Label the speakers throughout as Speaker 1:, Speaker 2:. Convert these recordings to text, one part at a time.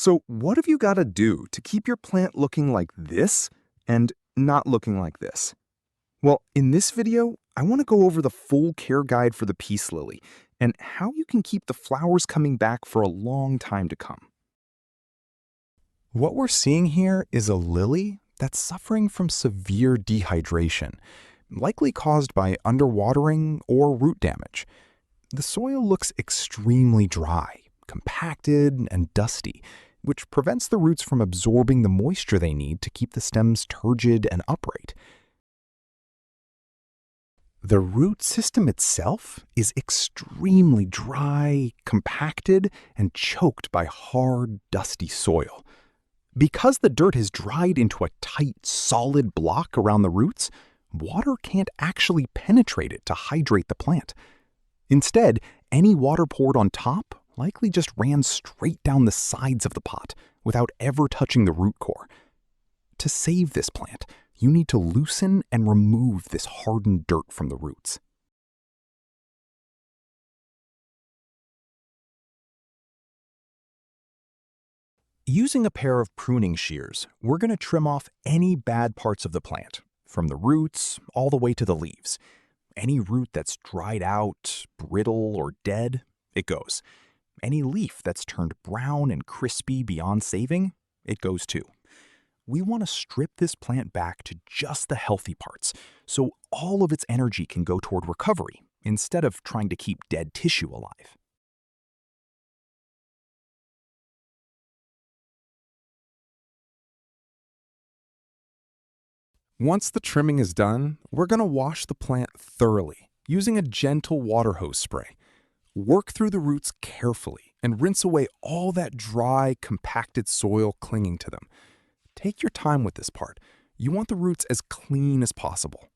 Speaker 1: So what have you got to do to keep your plant looking like this and not looking like this? Well, in this video, I want to go over the full care guide for the peace lily and how you can keep the flowers coming back for a long time to come. What we're seeing here is a lily that's suffering from severe dehydration, likely caused by underwatering or root damage. The soil looks extremely dry, compacted, and dusty, which prevents the roots from absorbing the moisture they need to keep the stems turgid and upright. The root system itself is extremely dry, compacted, and choked by hard, dusty soil. Because the dirt has dried into a tight, solid block around the roots, water can't actually penetrate it to hydrate the plant. Instead, any water poured on top likely just ran straight down the sides of the pot without ever touching the root core. To save this plant, you need to loosen and remove this hardened dirt from the roots. Using a pair of pruning shears, we're going to trim off any bad parts of the plant, from the roots all the way to the leaves. Any root that's dried out, brittle, or dead, it goes. Any leaf that's turned brown and crispy beyond saving, it goes too. We want to strip this plant back to just the healthy parts, so all of its energy can go toward recovery, instead of trying to keep dead tissue alive. Once the trimming is done, we're going to wash the plant thoroughly, using a gentle water hose spray. Work through the roots carefully and rinse away all that dry, compacted soil clinging to them. Take your time with this part. You want the roots as clean as possible.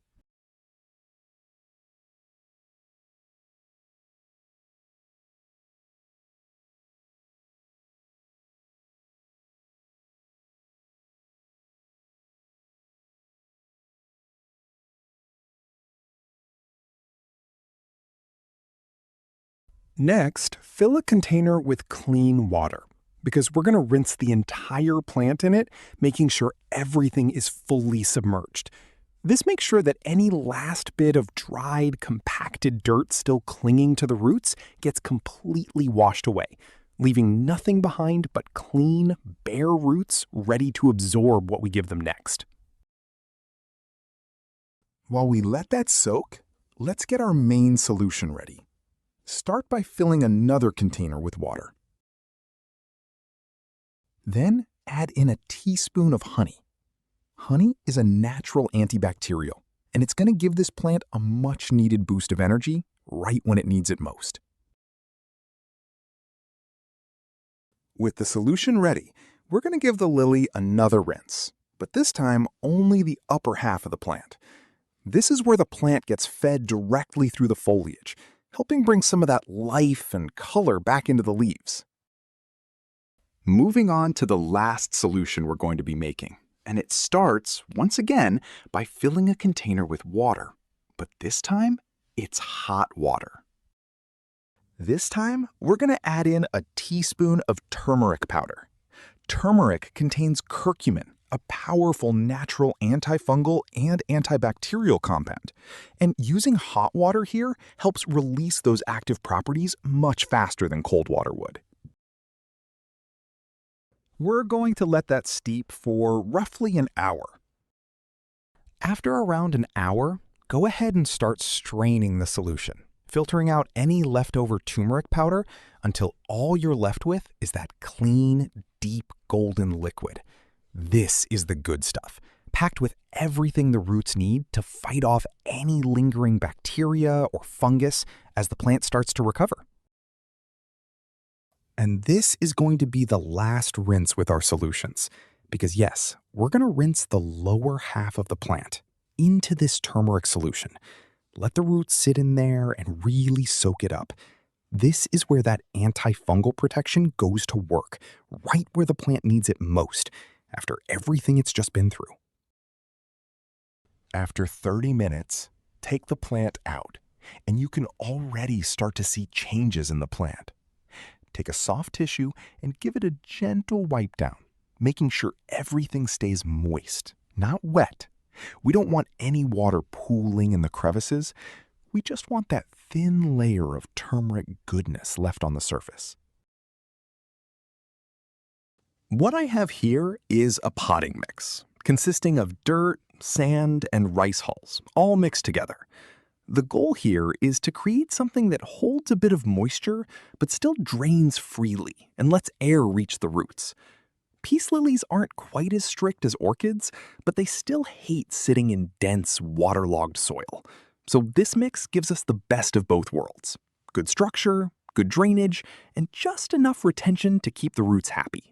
Speaker 1: Next, fill a container with clean water, because we're going to rinse the entire plant in it, making sure everything is fully submerged. This makes sure that any last bit of dried, compacted dirt still clinging to the roots gets completely washed away, leaving nothing behind but clean, bare roots ready to absorb what we give them next. While we let that soak, let's get our main solution ready. Start by filling another container with water. Then add in a teaspoon of honey. Honey is a natural antibacterial, and it's going to give this plant a much-needed boost of energy right when it needs it most. With the solution ready, we're going to give the lily another rinse, but this time only the upper half of the plant. This is where the plant gets fed directly through the foliage, helping bring some of that life and color back into the leaves. Moving on to the last solution we're going to be making, and it starts, once again, by filling a container with water, but this time, it's hot water. This time, we're going to add in a teaspoon of turmeric powder. Turmeric contains curcumin, a powerful natural antifungal and antibacterial compound. And using hot water here helps release those active properties much faster than cold water would. We're going to let that steep for roughly an hour. After around an hour, go ahead and start straining the solution, filtering out any leftover turmeric powder until all you're left with is that clean, deep golden liquid. This is the good stuff, packed with everything the roots need to fight off any lingering bacteria or fungus as the plant starts to recover. And this is going to be the last rinse with our solutions, because yes, we're going to rinse the lower half of the plant into this turmeric solution. Let the roots sit in there and really soak it up. This is where that antifungal protection goes to work, right where the plant needs it most, after everything it's just been through. After 30 minutes, take the plant out, and you can already start to see changes in the plant. take a soft tissue and give it a gentle wipe down, making sure everything stays moist, not wet. We don't want any water pooling in the crevices. We just want that thin layer of turmeric goodness left on the surface. What I have here is a potting mix, consisting of dirt, sand, and rice hulls, all mixed together. The goal here is to create something that holds a bit of moisture, but still drains freely and lets air reach the roots. Peace lilies aren't quite as strict as orchids, but they still hate sitting in dense, waterlogged soil. So this mix gives us the best of both worlds. Good structure, good drainage, and just enough retention to keep the roots happy.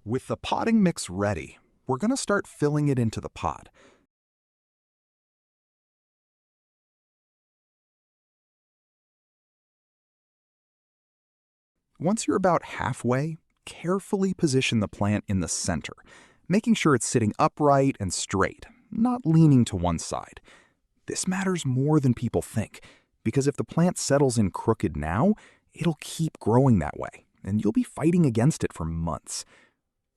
Speaker 1: With the potting mix ready, we're going to start filling it into the pot. Once you're about halfway, carefully position the plant in the center, making sure it's sitting upright and straight, not leaning to one side. This matters more than people think, because if the plant settles in crooked now, it'll keep growing that way, and you'll be fighting against it for months.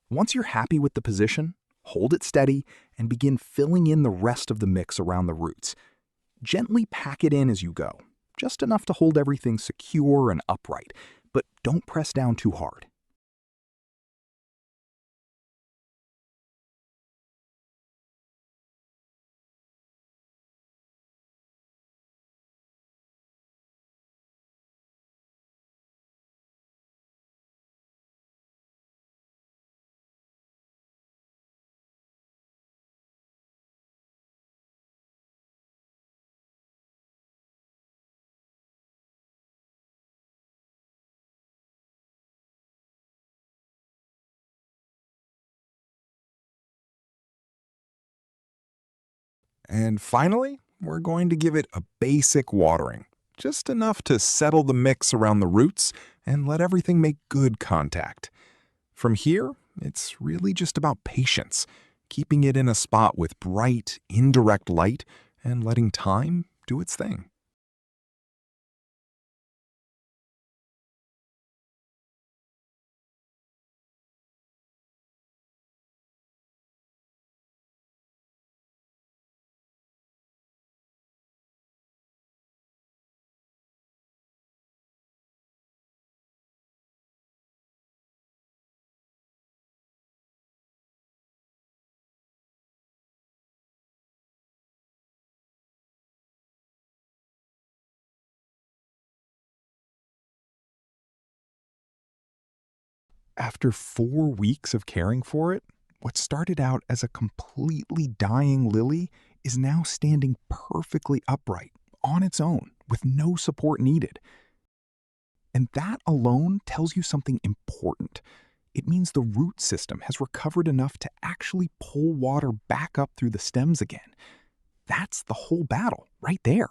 Speaker 1: Once you're happy with the position, hold it steady and begin filling in the rest of the mix around the roots. Gently pack it in as you go, just enough to hold everything secure and upright, but don't press down too hard. And finally, we're going to give it a basic watering, just enough to settle the mix around the roots and let everything make good contact. From here, it's really just about patience, keeping it in a spot with bright, indirect light and letting time do its thing. After 4 weeks of caring for it, what started out as a completely dying lily is now standing perfectly upright on its own with no support needed. And that alone tells you something important. It means the root system has recovered enough to actually pull water back up through the stems again. That's the whole battle right there.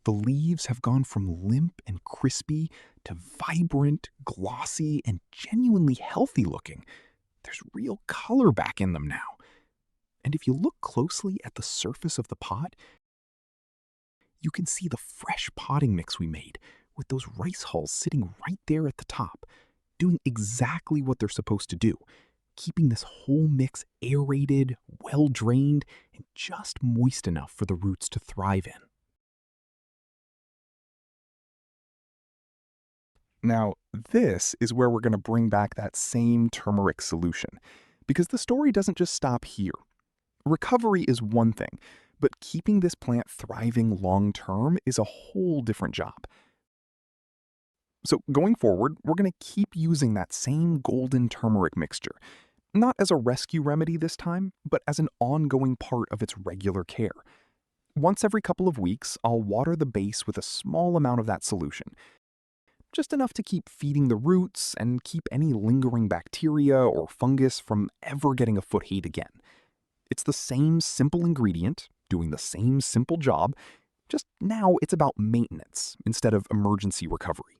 Speaker 1: The leaves have gone from limp and crispy to vibrant, glossy, and genuinely healthy looking. There's real color back in them now. And if you look closely at the surface of the pot, you can see the fresh potting mix we made with those rice hulls sitting right there at the top, doing exactly what they're supposed to do, keeping this whole mix aerated, well-drained, and just moist enough for the roots to thrive in. Now, this is where we're going to bring back that same turmeric solution, because the story doesn't just stop here. Recovery is one thing, but keeping this plant thriving long term is a whole different job. So going forward, we're going to keep using that same golden turmeric mixture, not as a rescue remedy this time, but as an ongoing part of its regular care. Once every couple of weeks, I'll water the base with a small amount of that solution. just enough to keep feeding the roots and keep any lingering bacteria or fungus from ever getting a foothold again. It's the same simple ingredient, doing the same simple job, just now it's about maintenance instead of emergency recovery.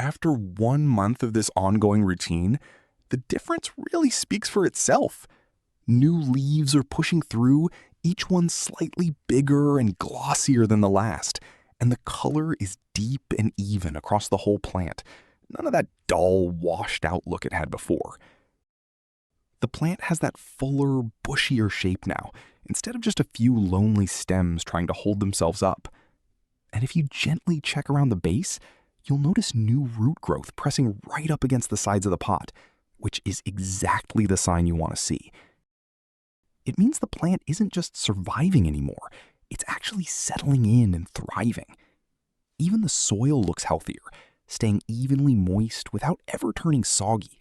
Speaker 1: After 1 month of this ongoing routine, the difference really speaks for itself. New leaves are pushing through, each one slightly bigger and glossier than the last, and the color is deep and even across the whole plant. None of that dull, washed out look it had before. The plant has that fuller, bushier shape now, instead of just a few lonely stems trying to hold themselves up. And if you gently check around the base, you'll notice new root growth pressing right up against the sides of the pot, which is exactly the sign you want to see. It means the plant isn't just surviving anymore, it's actually settling in and thriving. Even the soil looks healthier, staying evenly moist without ever turning soggy,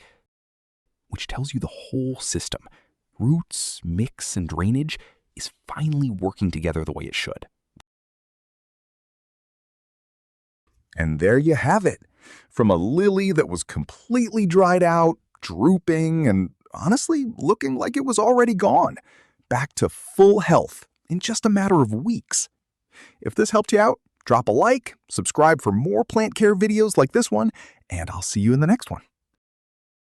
Speaker 1: which tells you the whole system, roots, mix, and drainage, is finally working together the way it should. And there you have it. From a lily that was completely dried out, drooping, and honestly looking like it was already gone, back to full health in just a matter of weeks. If this helped you out, drop a like, subscribe for more plant care videos like this one, and I'll see you in the next one.